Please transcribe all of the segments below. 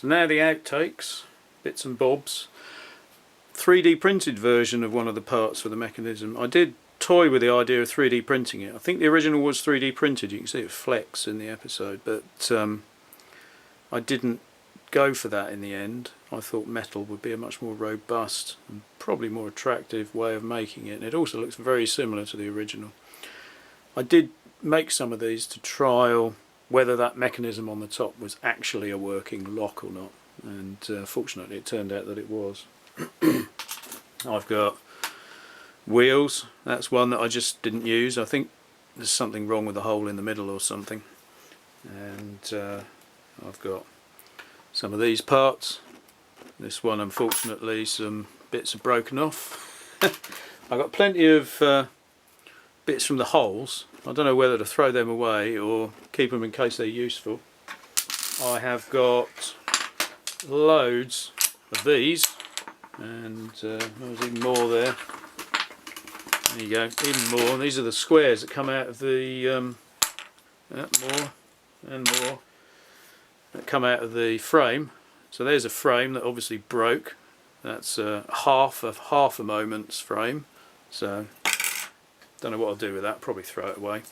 So now the outtakes, bits and bobs. 3D printed version of one of the parts for the mechanism. I did toy with the idea of 3D printing it. I think the original was 3D printed, you can see it flex in the episode, but I didn't go for that in the end. I thought metal would be a much more robust and probably more attractive way of making it, and it also looks very similar to the original. I did make some of these to trial whether that mechanism on the top was actually a working lock or not, and fortunately it turned out that it was. I've got wheels. That's one that I just didn't use. I think there's something wrong with the hole in the middle or something. And I've got some of these parts. This one, unfortunately, some bits are broken off. I've got plenty of bits from the holes. I don't know whether to throw them away or keep them in case they're useful. I have got loads of these, and there's even more there. There you go, even more. These are the squares that come out of the more and more that come out of the frame. So there's a frame that obviously broke. That's half a moment's frame. So don't know what I'll do with that. Probably throw it away.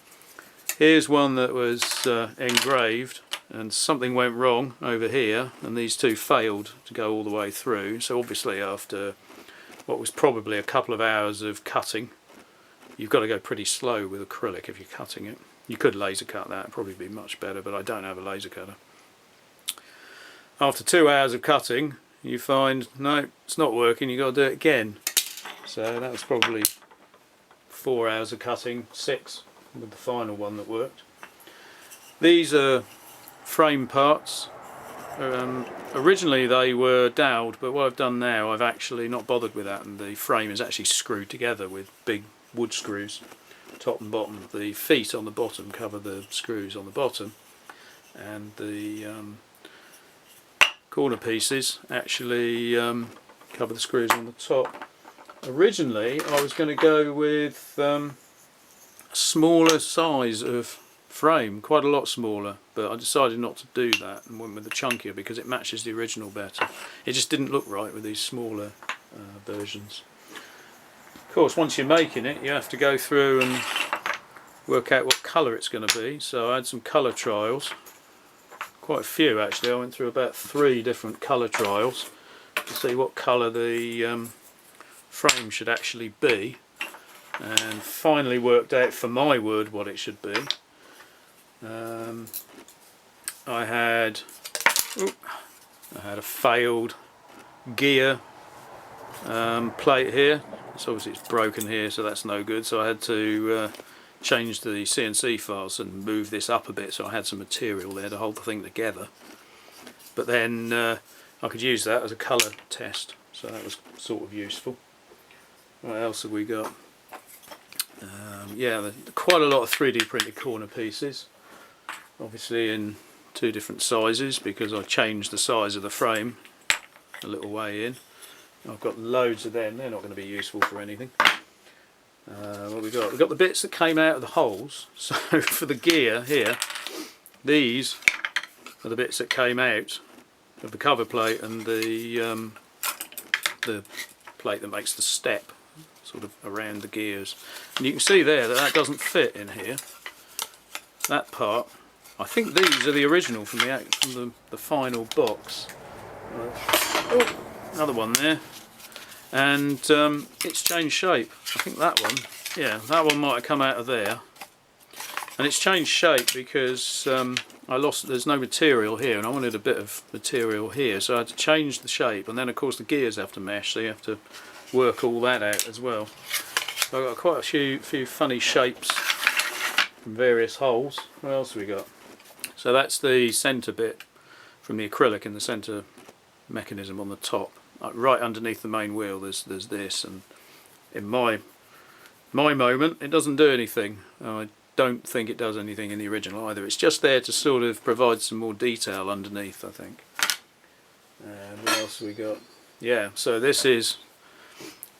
Here's one that was engraved, and something went wrong over here, and these two failed to go all the way through. So obviously after what was probably a couple of hours of cutting, you've got to go pretty slow with acrylic if you're cutting it. You could laser cut that, it'd probably be much better, but I don't have a laser cutter. After 2 hours of cutting, you find, no, it's not working, you've got to do it again. So that was probably 4 hours of cutting, 6 with the final one that worked. These are frame parts. Originally they were doweled, but what I've done now, I've actually not bothered with that, and the frame is actually screwed together with big wood screws, top and bottom. The feet on the bottom cover the screws on the bottom, and the corner pieces actually cover the screws on the top. Originally I was going to go with a smaller size of frame, quite a lot smaller, but I decided not to do that and went with the chunkier because it matches the original better. It just didn't look right with these smaller versions. Of course, once you're making it, you have to go through and work out what colour it's going to be. So I had some colour trials, quite a few actually. I went through about 3 different colour trials to see what colour the frame should actually be, and finally worked out for my wood what it should be. I had a failed gear plate here. So obviously it's broken here, so that's no good. So I had to change the CNC files and move this up a bit, so I had some material there to hold the thing together. But then I could use that as a colour test, so that was sort of useful. What else have we got? Yeah, quite a lot of 3D printed corner pieces, obviously in 2 different sizes because I changed the size of the frame a little way in. I've got loads of them, they're not going to be useful for anything. What we got? We've got the bits that came out of the holes. So for the gear here, these are the bits that came out of the cover plate and the plate that makes the step sort of around the gears. And you can see there that that doesn't fit in here. That part, I think these are the original from the final box. Oh, another one there. And it's changed shape. I think that one, yeah, that one might have come out of there. And it's changed shape because there's no material here, and I wanted a bit of material here, so I had to change the shape. And then of course the gears have to mesh, so you have to work all that out as well. So I've got quite a few funny shapes from various holes. What else have we got? So that's the centre bit from the acrylic in the centre mechanism on the top. Right underneath the main wheel there's this, and in my moment it doesn't do anything. I don't think it does anything in the original either. It's just there to sort of provide some more detail underneath, I think. And what else have we got? Yeah, so this is,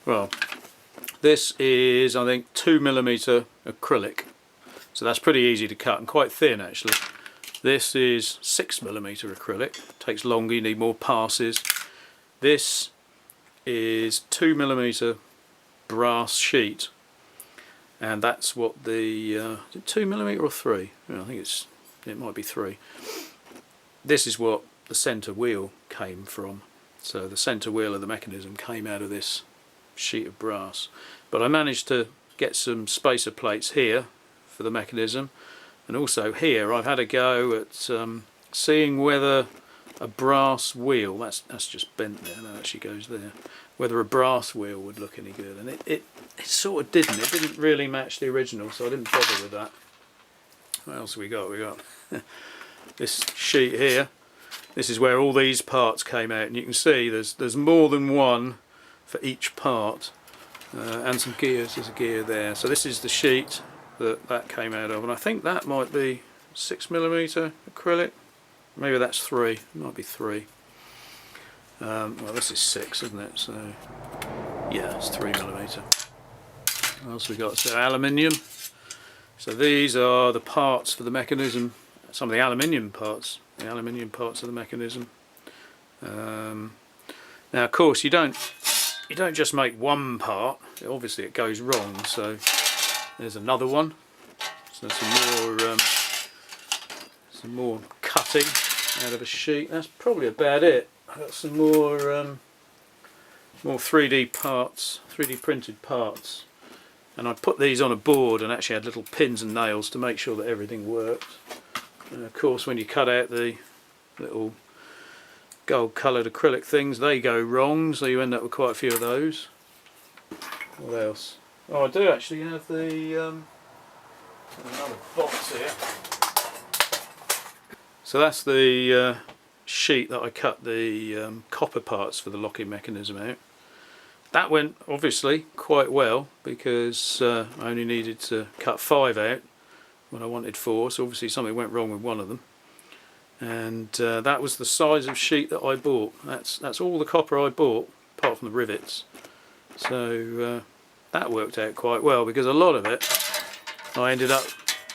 well, this is I think 2mm acrylic, so that's pretty easy to cut and quite thin actually. This is 6mm acrylic, takes longer, you need more passes. This is 2mm brass sheet, and that's what the is it 2mm or 3? I think it might be 3. This is what the centre wheel came from. So the centre wheel of the mechanism came out of this sheet of brass. But I managed to get some spacer plates here for the mechanism, and also here I've had a go at seeing whether a brass wheel, that's just bent there, that actually goes there, whether a brass wheel would look any good, and it sort of didn't. It didn't really match the original, so I didn't bother with that. What else have we got? We got this sheet here. This is where all these parts came out, and you can see there's more than one for each part, and some gears. There's a gear there. So this is the sheet that came out of, and I think that might be 6mm acrylic. Maybe that's 3. It might be 3. Well, this is 6, isn't it? So yeah, it's 3mm. What else we got? So aluminium. So these are the parts for the mechanism. Some of the aluminium parts. The aluminium parts of the mechanism. Now, of course, you don't just make one part. Obviously, it goes wrong. So there's another one. So some more cutting out of a sheet. That's probably about it. I've got some more 3D parts, 3D printed parts, and I put these on a board and actually had little pins and nails to make sure that everything worked. And of course, when you cut out the little gold coloured acrylic things, they go wrong, so you end up with quite a few of those. What else? Oh, I do actually have the another box here. So that's the sheet that I cut the copper parts for the locking mechanism out. That went obviously quite well, because I only needed to cut 5 out when I wanted 4, so obviously something went wrong with one of them. And that was the size of sheet that I bought. That's all the copper I bought, apart from the rivets. So that worked out quite well, because a lot of it I ended up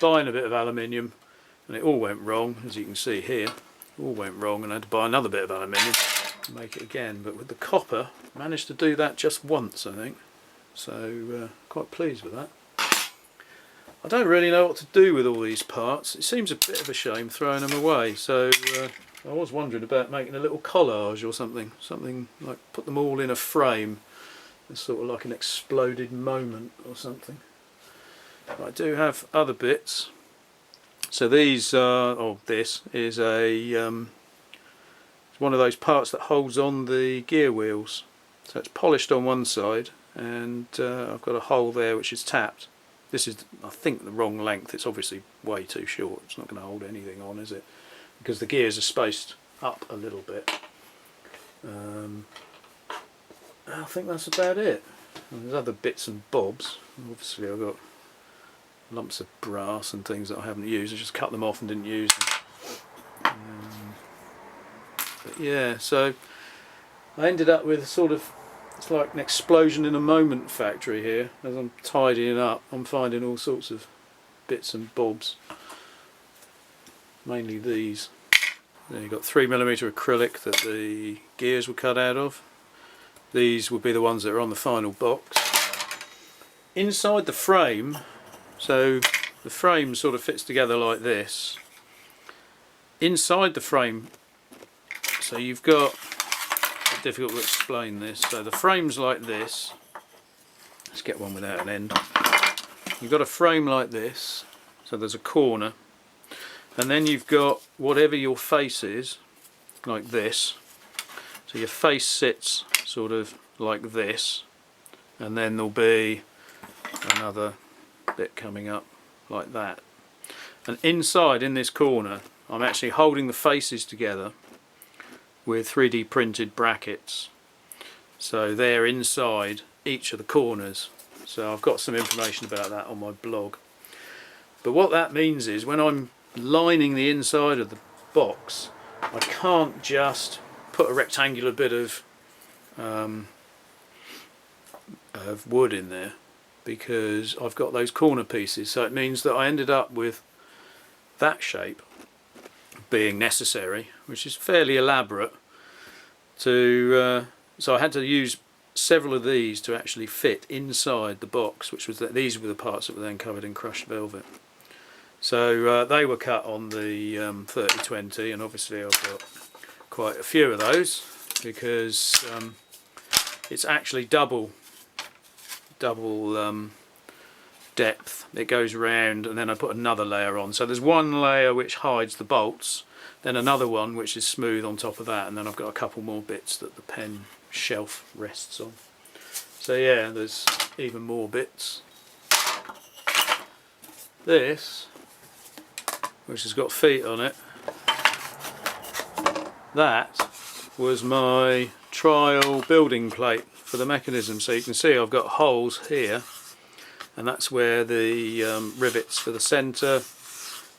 buying a bit of aluminium, and it all went wrong, as you can see here. All went wrong, and I had to buy another bit of aluminium to make it again. But with the copper, I managed to do that just once, I think. So quite pleased with that. I don't really know what to do with all these parts. It seems a bit of a shame throwing them away. So I was wondering about making a little collage or something. Something like put them all in a frame. It's sort of like an exploded moment or something. But I do have other bits. So these this is one of those parts that holds on the gear wheels. So it's polished on one side, and I've got a hole there which is tapped. This is, I think, the wrong length. It's obviously way too short. It's not going to hold anything on, is it? Because the gears are spaced up a little bit. I think that's about it. And there's other bits and bobs. Obviously I've got lumps of brass and things that I haven't used. I just cut them off and didn't use them. But yeah, so I ended up with sort of, it's like an explosion in a moment factory here. As I'm tidying up, I'm finding all sorts of bits and bobs. Mainly these. Then you've got 3mm acrylic that the gears were cut out of. These would be the ones that are on the final box. Inside the frame, so the frame sort of fits together like this. Inside the frame, so you've got, it's difficult to explain this, so the frame's like this. Let's get one without an end. You've got a frame like this, so there's a corner, and then you've got whatever your face is, like this. So your face sits sort of like this, and then there'll be another bit coming up like that. And inside, in this corner, I'm actually holding the faces together with 3D printed brackets. So they're inside each of the corners. So I've got some information about that on my blog. But what that means is, when I'm lining the inside of the box, I can't just put a rectangular bit of wood in there, because I've got those corner pieces. So it means that I ended up with that shape, being necessary, which is fairly elaborate. So I had to use several of these to actually fit inside the box, which was these were the parts that were then covered in crushed velvet. So they were cut on the 30-20, and obviously I've got quite a few of those because it's actually double depth. It goes round, and then I put another layer on. So there's one layer which hides the bolts, then another one which is smooth on top of that, and then I've got a couple more bits that the pen shelf rests on. So yeah, there's even more bits. This, which has got feet on it, that was my trial building plate for the mechanism. So you can see I've got holes here, and that's where the rivets for the centre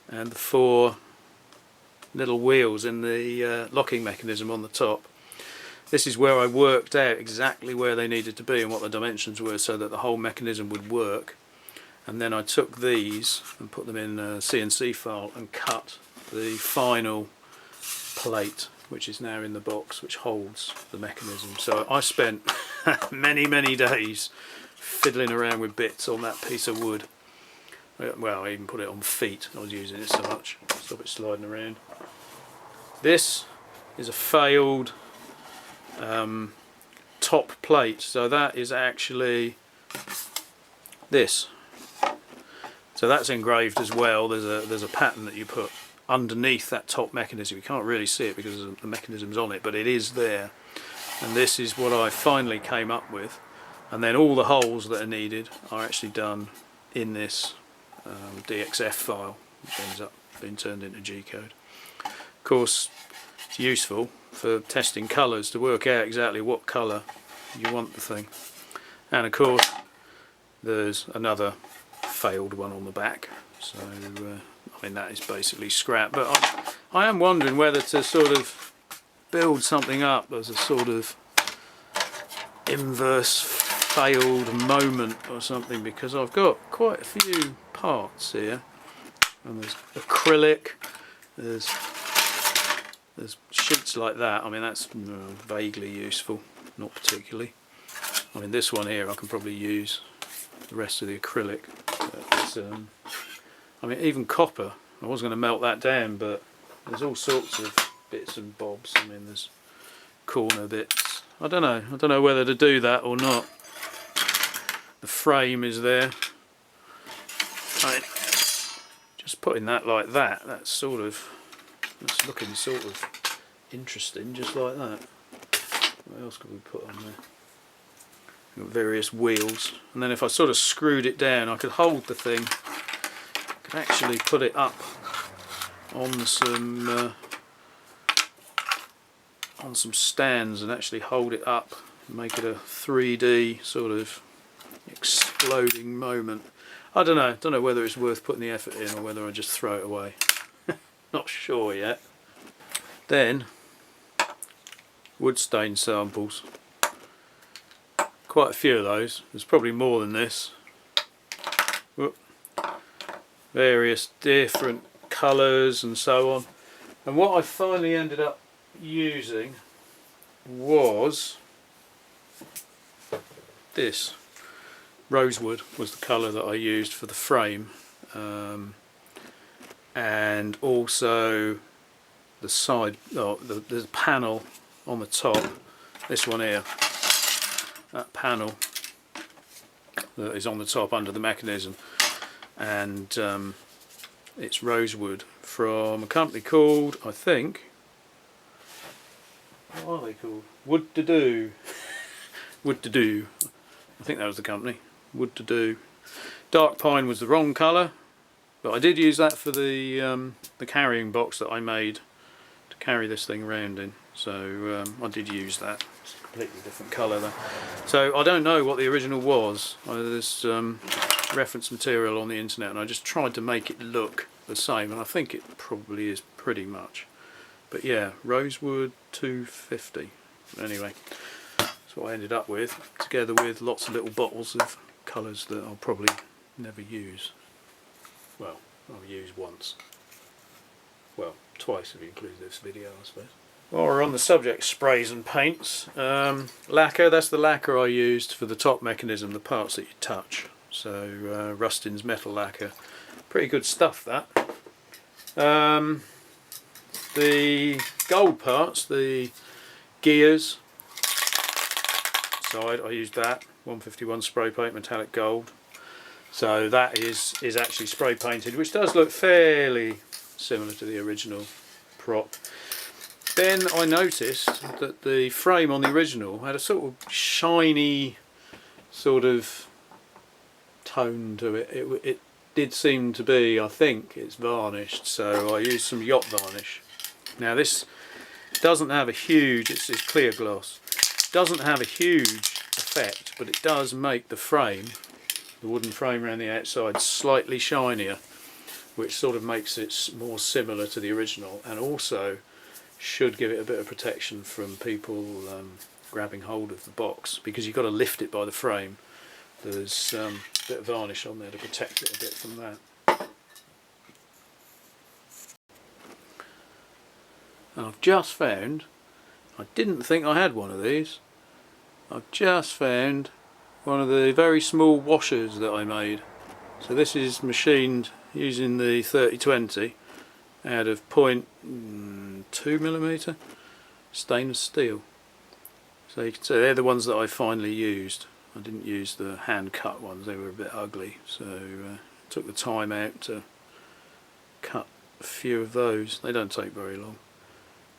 and the 4 little wheels in the locking mechanism on the top. This is where I worked out exactly where they needed to be and what the dimensions were so that the whole mechanism would work. And then I took these and put them in a CNC file and cut the final plate, which is now in the box, which holds the mechanism. So I spent many days fiddling around with bits on that piece of wood. Well, I even put it on feet. I was using it so much. Stop it sliding around. This is a failed top plate. So that is actually this. So that's engraved as well. There's a pattern that you put underneath that top mechanism. You can't really see it because the mechanism's on it, but it is there. And this is what I finally came up with. And then all the holes that are needed are actually done in this DXF file, which ends up being turned into G-code. Of course, it's useful for testing colours to work out exactly what colour you want the thing. And of course, there's another failed one on the back. So, I mean, that is basically scrap. But I am wondering whether to sort of build something up as a sort of inverse failed moment or something, because I've got quite a few parts here, and there's acrylic, there's sheets like that. I mean, that's vaguely useful, not particularly. I mean, this one here I can probably use the rest of the acrylic, but, I mean, even copper, I was going to melt that down, but there's all sorts of bits and bobs. I mean, there's corner bits. I don't know whether to do that or not. The frame is there. I mean, just putting that like that, that's looking sort of interesting, just like that. What else could we put on there? Got various wheels, and then if I sort of screwed it down, I could hold the thing. I could actually put it up on some stands and actually hold it up and make it a 3D sort of exploding moment. I don't know whether it's worth putting the effort in or whether I just throw it away. Not sure yet. Then wood stain samples. Quite a few of those. There's probably more than this. Whoop. Various different colours and so on. And what I finally ended up using was this. Rosewood was the colour that I used for the frame, and also the side, the panel on the top, this one here, that panel that is on the top under the mechanism, and it's rosewood from a company called, I think, what are they called? Wood to Do. Wood to Do. I think that was the company. Wood to Do. Dark pine was the wrong colour, but I did use that for the carrying box that I made to carry this thing around in. So I did use that. It's a completely different colour though. So I don't know what the original was. There's reference material on the internet, and I just tried to make it look the same, and I think it probably is pretty much. But yeah, rosewood 250. Anyway, that's what I ended up with, together with lots of little bottles of colours that I'll probably never use. Well, I'll use once. well, twice if you include this video, I suppose. While we're on the subject, sprays and paints, lacquer, that's the lacquer I used for the top mechanism, the parts that you touch. So Rustin's metal lacquer, pretty good stuff that. The gold parts, the gears side, I used that 151 spray paint metallic gold. So that is actually spray painted, which does look fairly similar to the original prop. Then I noticed that the frame on the original had a sort of shiny sort of tone to it. It did seem to be, I think it's varnished, so I used some yacht varnish. Now this doesn't have a huge, it's clear gloss, doesn't have a huge effect, but it does make the frame, the wooden frame around the outside, slightly shinier, which sort of makes it more similar to the original, and also should give it a bit of protection from people grabbing hold of the box, because you've got to lift it by the frame. There's a bit of varnish on there to protect it a bit from that. And I've just found, I didn't think I had one of these, I've just found one of the very small washers that I made. So this is machined using the 3020 out of 0.2mm stainless steel. So you can see they're the ones that I finally used. I didn't use the hand cut ones, they were a bit ugly, so took the time out to cut a few of those. They don't take very long.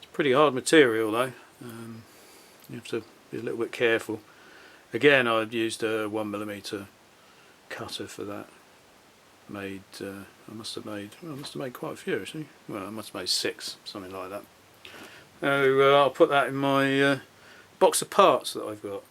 It's pretty hard material though, you have to be a little bit careful. Again, I've used a 1mm cutter for that. I must have made quite a few actually. Well, I must have made 6, something like that. So I'll put that in my box of parts that I've got.